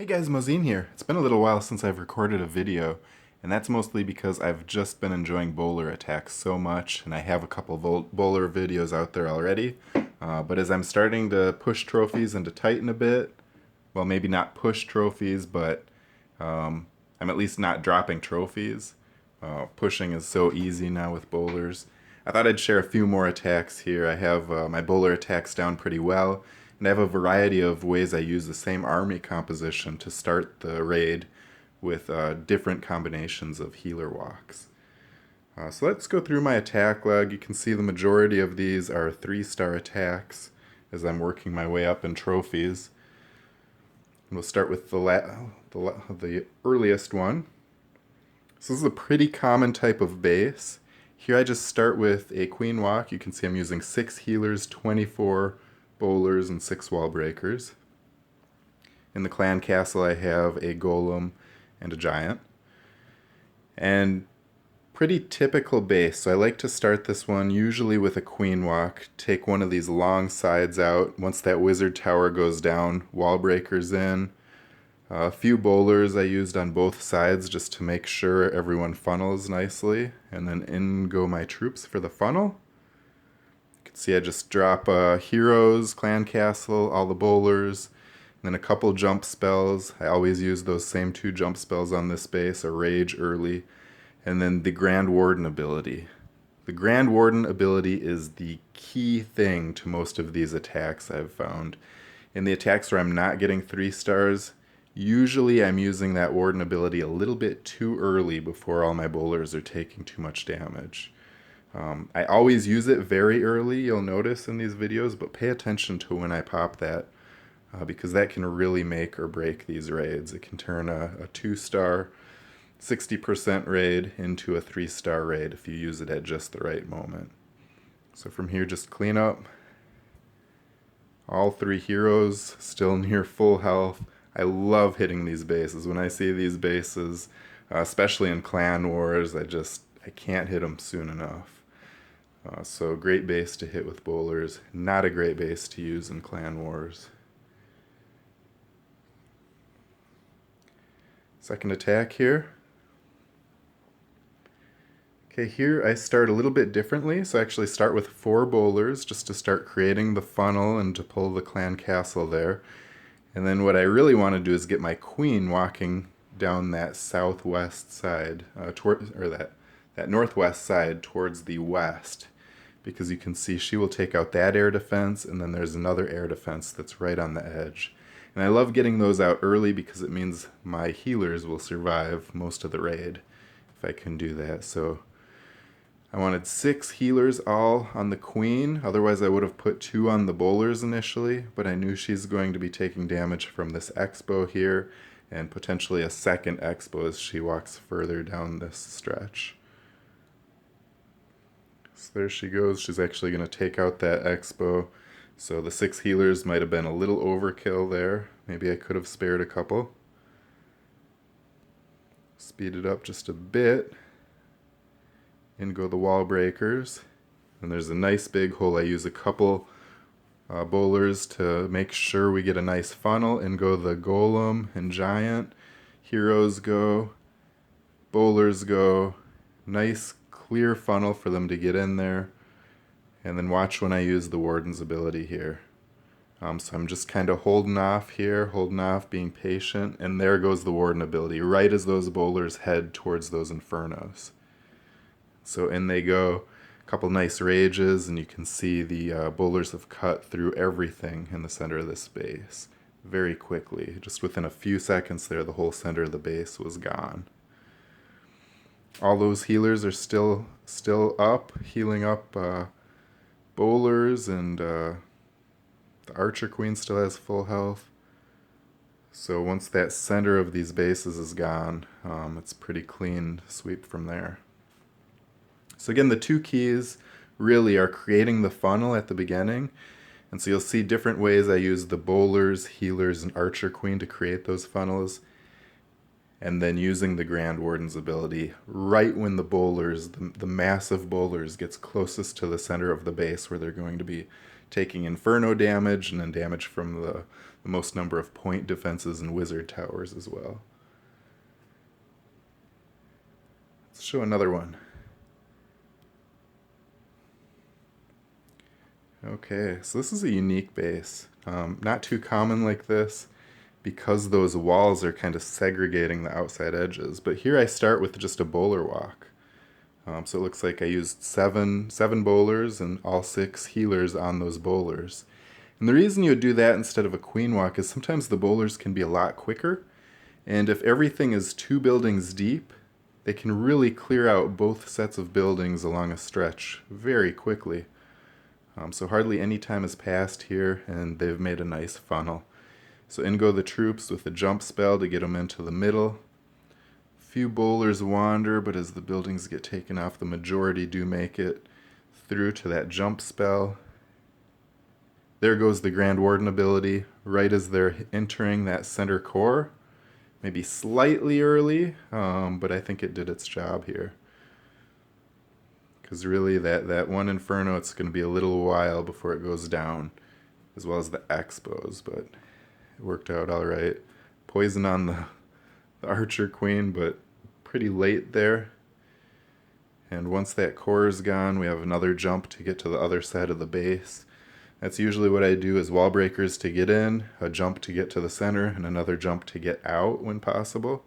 Hey guys, Mozeen here. It's been a little while since I've recorded a video, and that's mostly because I've just been enjoying bowler attacks so much, and I have a couple bowler videos out there already. But as I'm starting to push trophies and to tighten a bit, well, maybe not push trophies, but I'm at least not dropping trophies. Pushing is so easy now with bowlers. I thought I'd share a few more attacks here. I have my bowler attacks down pretty well, and I have a variety of ways I use the same army composition to start the raid with different combinations of healer walks. So let's go through my attack log. You can see the majority of these are 3-star attacks as I'm working my way up in trophies. And we'll start with the earliest one. So this is a pretty common type of base. Here I just start with a queen walk. You can see I'm using 6 healers, 24 bowlers, and 6 wall breakers. In the clan castle I have a golem and a giant. And pretty typical base, so I like to start this one usually with a queen walk, take one of these long sides out. Once that wizard tower goes down, wall breakers in. A few bowlers I used on both sides just to make sure everyone funnels nicely, and then in go my troops for the funnel. You can see I just drop heroes, clan castle, all the bowlers, and then a couple jump spells. I always use those same 2 jump spells on this base, a rage early, and then the Grand Warden ability. The Grand Warden ability is the key thing to most of these attacks I've found. In the attacks where I'm not getting 3 stars, usually I'm using that Warden ability a little bit too early before all my bowlers are taking too much damage. I always use it very early, you'll notice in these videos, but pay attention to when I pop that, because that can really make or break these raids. It can turn a 2-star 60% raid into a 3-star raid if you use it at just the right moment. So from here, just clean up. All 3 heroes still near full health. I love hitting these bases. When I see these bases, especially in clan wars, I can't hit them soon enough. So great base to hit with bowlers, not a great base to use in clan wars. Second attack here. Okay, here I start a little bit differently, so I actually start with 4 bowlers just to start creating the funnel and to pull the clan castle there. And then what I really want to do is get my queen walking down that southwest side, that northwest side towards the west, because you can see she will take out that air defense, and then there's another air defense that's right on the edge. And I love getting those out early because it means my healers will survive most of the raid if I can do that. So I wanted 6 healers all on the queen, otherwise I would have put 2 on the bowlers initially, but I knew she's going to be taking damage from this expo here, and potentially a second expo as she walks further down this stretch. So there she goes, she's actually going to take out that expo, so the 6 healers might have been a little overkill there. Maybe I could have spared a couple. Speed it up just a bit. In go the wall breakers, and there's a nice big hole. I use a couple bowlers to make sure we get a nice funnel. In go the golem and giant. Heroes go, bowlers go. Nice clear funnel for them to get in there. And then watch when I use the warden's ability here. So I'm just kind of holding off here, being patient, and there goes the warden ability, right as those bowlers head towards those infernos. So in they go, a couple nice rages, and you can see the bowlers have cut through everything in the center of this base very quickly. Just within a few seconds there, the whole center of the base was gone. All those healers are still up, healing up bowlers, and the archer queen still has full health. So once that center of these bases is gone, it's pretty clean sweep from there. So again, the 2 keys really are creating the funnel at the beginning. And so you'll see different ways I use the bowlers, healers, and archer queen to create those funnels. And then using the Grand Warden's ability right when the bowlers, the massive bowlers, gets closest to the center of the base where they're going to be taking Inferno damage and then damage from the most number of point defenses and wizard towers as well. Let's show another one. Okay, so this is a unique base. Not too common like this because those walls are kind of segregating the outside edges. But here I start with just a bowler walk. So it looks like I used seven bowlers and all 6 healers on those bowlers. And the reason you would do that instead of a queen walk is sometimes the bowlers can be a lot quicker. And if everything is 2 buildings deep, they can really clear out both sets of buildings along a stretch very quickly. So hardly any time has passed here, and they've made a nice funnel. So in go the troops with a jump spell to get them into the middle. Few bowlers wander, but as the buildings get taken off, the majority do make it through to that jump spell. There goes the Grand Warden ability, right as they're entering that center core. Maybe slightly early, but I think it did its job here. Because really, that one Inferno, it's going to be a little while before it goes down, as well as the Expos, but it worked out all right. Poison on the Archer Queen, but pretty late there. And once that core is gone, we have another jump to get to the other side of the base. That's usually what I do, is wall breakers to get in, a jump to get to the center, and another jump to get out when possible.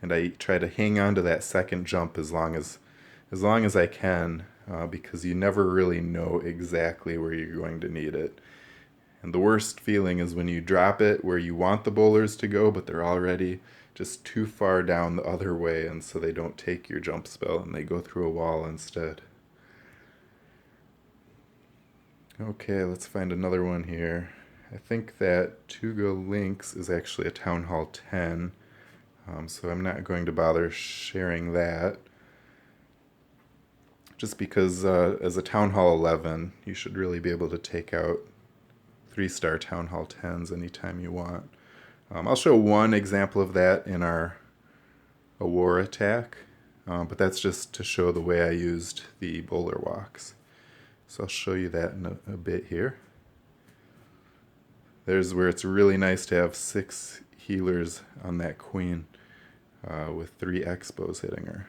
And I try to hang on to that second jump as long as I can, because you never really know exactly where you're going to need it. And the worst feeling is when you drop it where you want the bowlers to go, but they're already just too far down the other way, and so they don't take your jump spell and they go through a wall instead. Okay, let's find another one here. I think that Tuga Lynx is actually a Town Hall 10, so I'm not going to bother sharing that. Just because as a Town Hall 11, you should really be able to take out 3-star Town Hall 10s anytime you want. I'll show one example of that in a war attack, but that's just to show the way I used the bowler walks. So I'll show you that in a bit here. There's where it's really nice to have 6 healers on that queen with 3 Expos hitting her.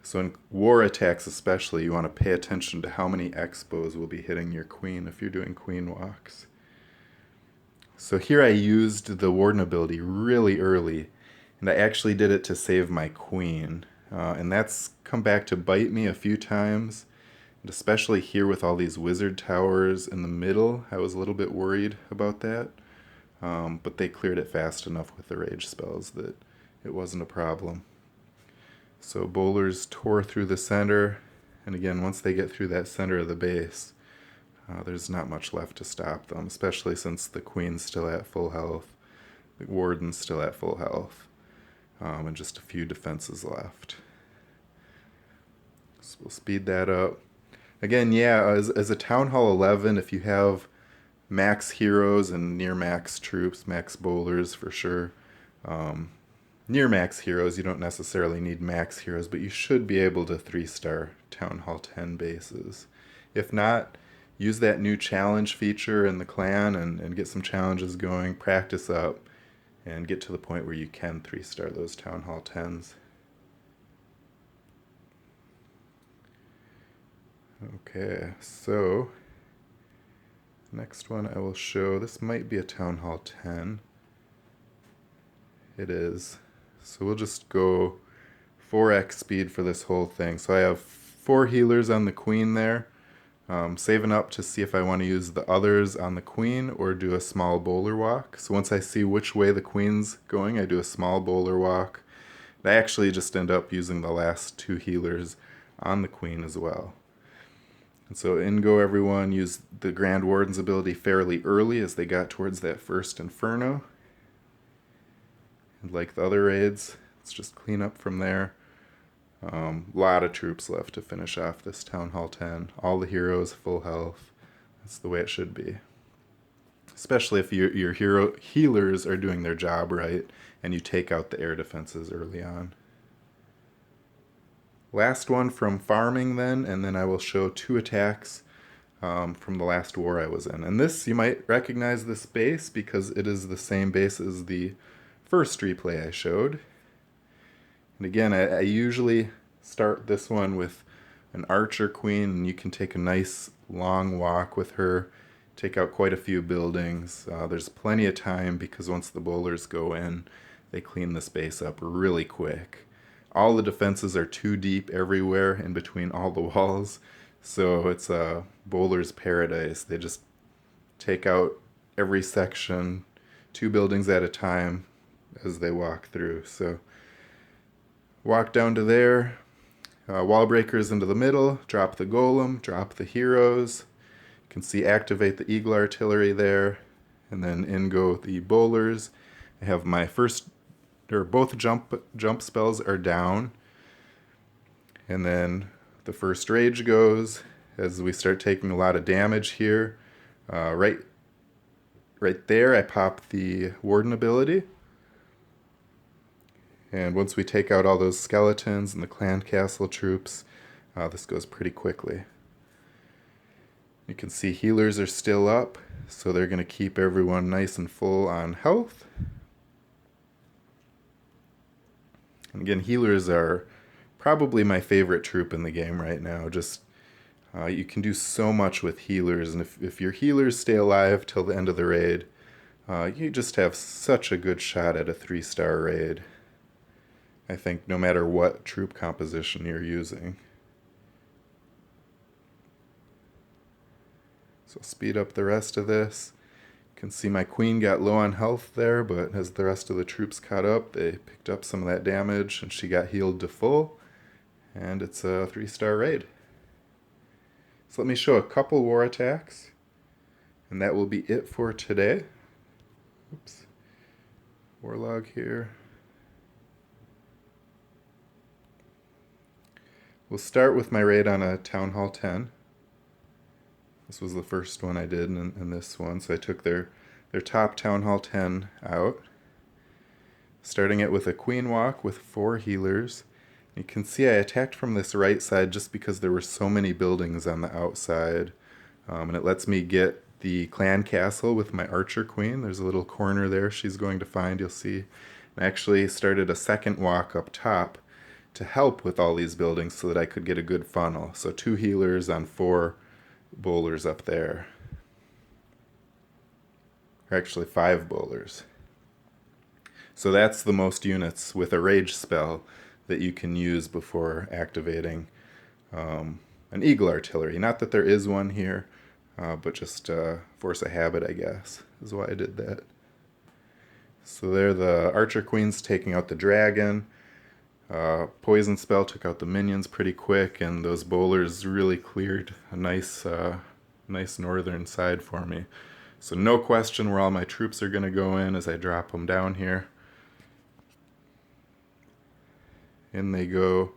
So in war attacks especially, you want to pay attention to how many Expos will be hitting your queen if you're doing queen walks. So here I used the Warden ability really early, and I actually did it to save my queen. And that's come back to bite me a few times, and especially here with all these wizard towers in the middle, I was a little bit worried about that. But they cleared it fast enough with the rage spells that it wasn't a problem. So bowlers tore through the center, and again, once they get through that center of the base, there's not much left to stop them, especially since the queen's still at full health, the warden's still at full health, and just a few defenses left. So we'll speed that up. Again, yeah, as a Town Hall 11, if you have max heroes and near max troops, max bowlers for sure, near max heroes, you don't necessarily need max heroes, but you should be able to 3-star Town Hall 10 bases. If not, use that new challenge feature in the clan and get some challenges going, practice up, and get to the point where you can 3-star those Town Hall 10s. Okay, so next one I will show, this might be a Town Hall 10. It is. So we'll just go 4x speed for this whole thing. So I have 4 healers on the queen there. Saving up to see if I want to use the others on the queen or do a small bowler walk. So once I see which way the queen's going, I do a small bowler walk. I actually just end up using the last 2 healers on the queen as well. And so in go everyone, use the Grand Warden's ability fairly early as they got towards that first Inferno. And like the other raids, let's just clean up from there. Lot of troops left to finish off this Town Hall 10. All the heroes full health. That's the way it should be. Especially if your hero healers are doing their job right and you take out the air defenses early on. Last one from farming then, and then I will show 2 attacks from the last war I was in. And this, you might recognize this base because it is the same base as the first replay I showed. And again, I usually start this one with an archer queen, and you can take a nice long walk with her, take out quite a few buildings. There's plenty of time because once the bowlers go in, they clean this base up really quick. All the defenses are too deep everywhere in between all the walls, so it's a bowler's paradise. They just take out every section, 2 buildings at a time as they walk through. So walk down to there, wall breakers into the middle, drop the golem, drop the heroes. You can see activate the eagle artillery there, and then in go the bowlers. I have my both jump spells are down, and then the first rage goes as we start taking a lot of damage here. Right there, I pop the warden ability. And once we take out all those skeletons and the clan castle troops, this goes pretty quickly. You can see healers are still up, so they're going to keep everyone nice and full on health. And again, healers are probably my favorite troop in the game right now. Just you can do so much with healers, and if your healers stay alive till the end of the raid, you just have such a good shot at a 3-star raid. I think no matter what troop composition you're using. So speed up the rest of this. You can see my queen got low on health there, but as the rest of the troops caught up, they picked up some of that damage and she got healed to full. And it's a 3-star raid. So let me show a couple war attacks, and that will be it for today. Oops. War log here. We'll start with my raid on a Town Hall 10. This was the first one I did in this one, so I took their top Town Hall 10 out. Starting it with a queen walk with 4 healers. You can see I attacked from this right side just because there were so many buildings on the outside. And it lets me get the clan castle with my archer queen. There's a little corner there she's going to find, you'll see. I actually started a second walk up top to help with all these buildings so that I could get a good funnel. So 2 healers on 4 bowlers up there. Or actually 5 bowlers. So that's the most units with a rage spell that you can use before activating an eagle artillery. Not that there is one here, but just force a habit, I guess, is why I did that. So there the archer queen's taking out the dragon. Poison spell took out the minions pretty quick, and those bowlers really cleared a nice northern side for me. So no question where all my troops are going to go in as I drop them down here. In they go,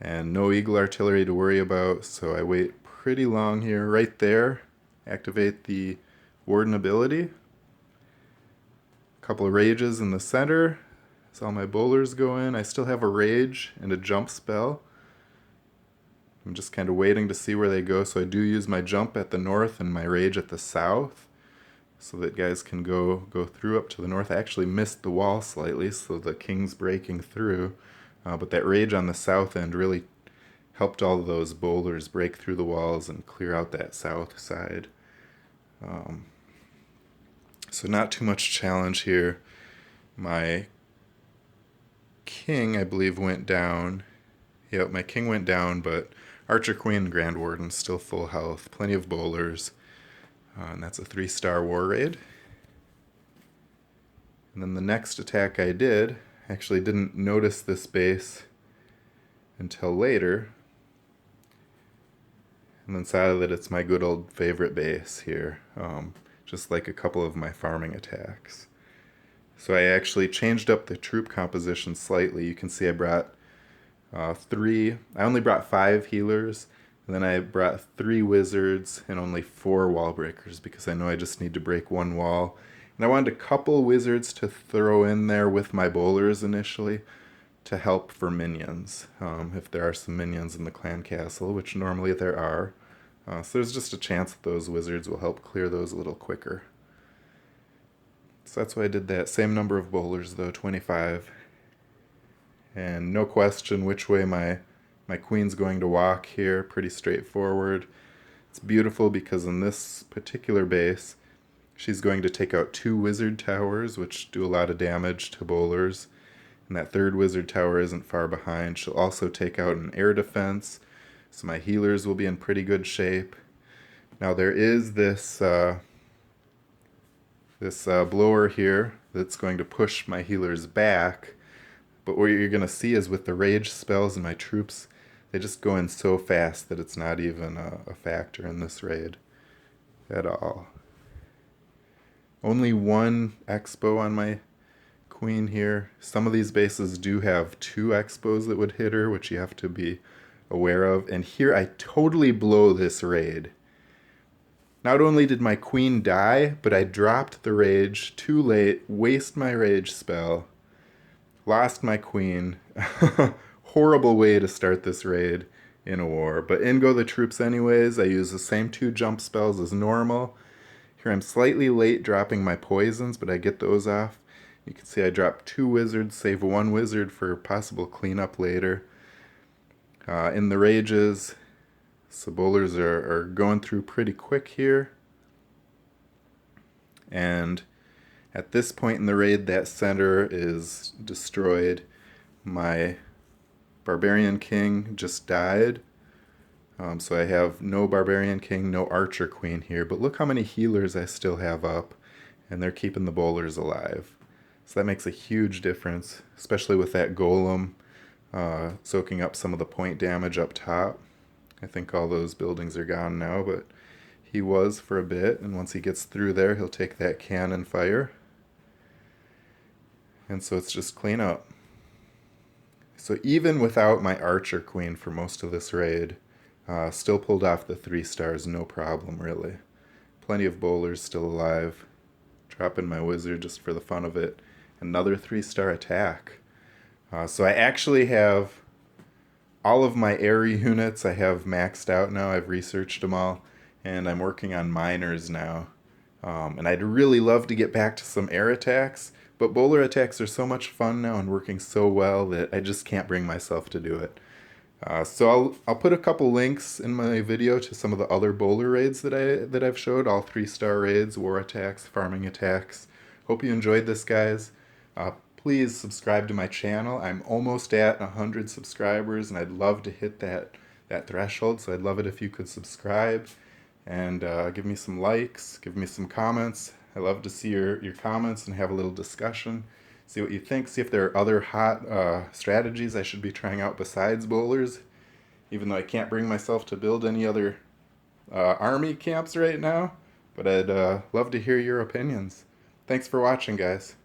and no eagle artillery to worry about, so I wait pretty long here. Right there, activate the warden ability. A couple of rages in the center. As all my bowlers go in, I still have a rage and a jump spell. I'm just kind of waiting to see where they go, so I do use my jump at the north and my rage at the south, so that guys can go through up to the north. I actually missed the wall slightly, so the king's breaking through, but that rage on the south end really helped all of those bowlers break through the walls and clear out that south side. So not too much challenge here. My king, I believe, went down. Yep, my king went down, but archer queen and grand warden still full health. Plenty of bowlers. And that's a 3-star war raid. And then the next attack I did, actually didn't notice this base until later. And then saw that it's my good old favorite base here. Just like a couple of my farming attacks. So I actually changed up the troop composition slightly. You can see I brought 3, I only brought 5 healers, and then I brought 3 wizards and only 4 wall breakers because I know I just need to break 1 wall. And I wanted a couple wizards to throw in there with my bowlers initially to help for minions. If there are some minions in the clan castle, which normally there are, So there's just a chance that those wizards will help clear those a little quicker. So that's why I did that. Same number of bowlers though, 25. And no question which way my queen's going to walk here. Pretty straightforward. It's beautiful because in this particular base, she's going to take out 2 wizard towers, which do a lot of damage to bowlers. And that 3rd wizard tower isn't far behind. She'll also take out an air defense, so my healers will be in pretty good shape. Now there is this blower here that's going to push my healers back, but what you're going to see is with the rage spells and my troops, they just go in so fast that it's not even a factor in this raid at all. Only 1 expo on my queen here. Some of these bases do have 2 expos that would hit her, which you have to be aware of. And here I totally blow this raid. Not only did my queen die, but I dropped the rage too late, waste my rage spell, lost my queen. Horrible way to start this raid in a war. But in go the troops anyways. I use the same 2 jump spells as normal. Here I'm slightly late dropping my poisons, but I get those off. You can see I dropped 2 wizards, save 1 wizard for possible cleanup later. In the rages, so bowlers are going through pretty quick here. And at this point in the raid, that center is destroyed. My Barbarian King just died. So I have no Barbarian King, no Archer Queen here. But look how many healers I still have up, and they're keeping the bowlers alive. So that makes a huge difference, especially with that golem soaking up some of the point damage up top. I think all those buildings are gone now, but he was for a bit, and once he gets through there, he'll take that cannon fire. And so it's just clean up. So even without my Archer Queen for most of this raid, still pulled off the 3 stars, no problem really. Plenty of bowlers still alive. Dropping my wizard just for the fun of it. Another 3-star attack. So I actually have all of my air units I have maxed out now. I've researched them all, and I'm working on miners now. And I'd really love to get back to some air attacks, but bowler attacks are so much fun now and working so well that I just can't bring myself to do it. So I'll put a couple links in my video to some of the other bowler raids that I've showed, all 3-star raids, war attacks, farming attacks. Hope you enjoyed this, guys. Please subscribe to my channel. I'm almost at 100 subscribers, and I'd love to hit that threshold, so I'd love it if you could subscribe and give me some likes, give me some comments. I love to see your comments and have a little discussion. See what you think, see if there are other hot strategies I should be trying out besides bowlers, even though I can't bring myself to build any other army camps right now, but I'd love to hear your opinions. Thanks for watching, guys.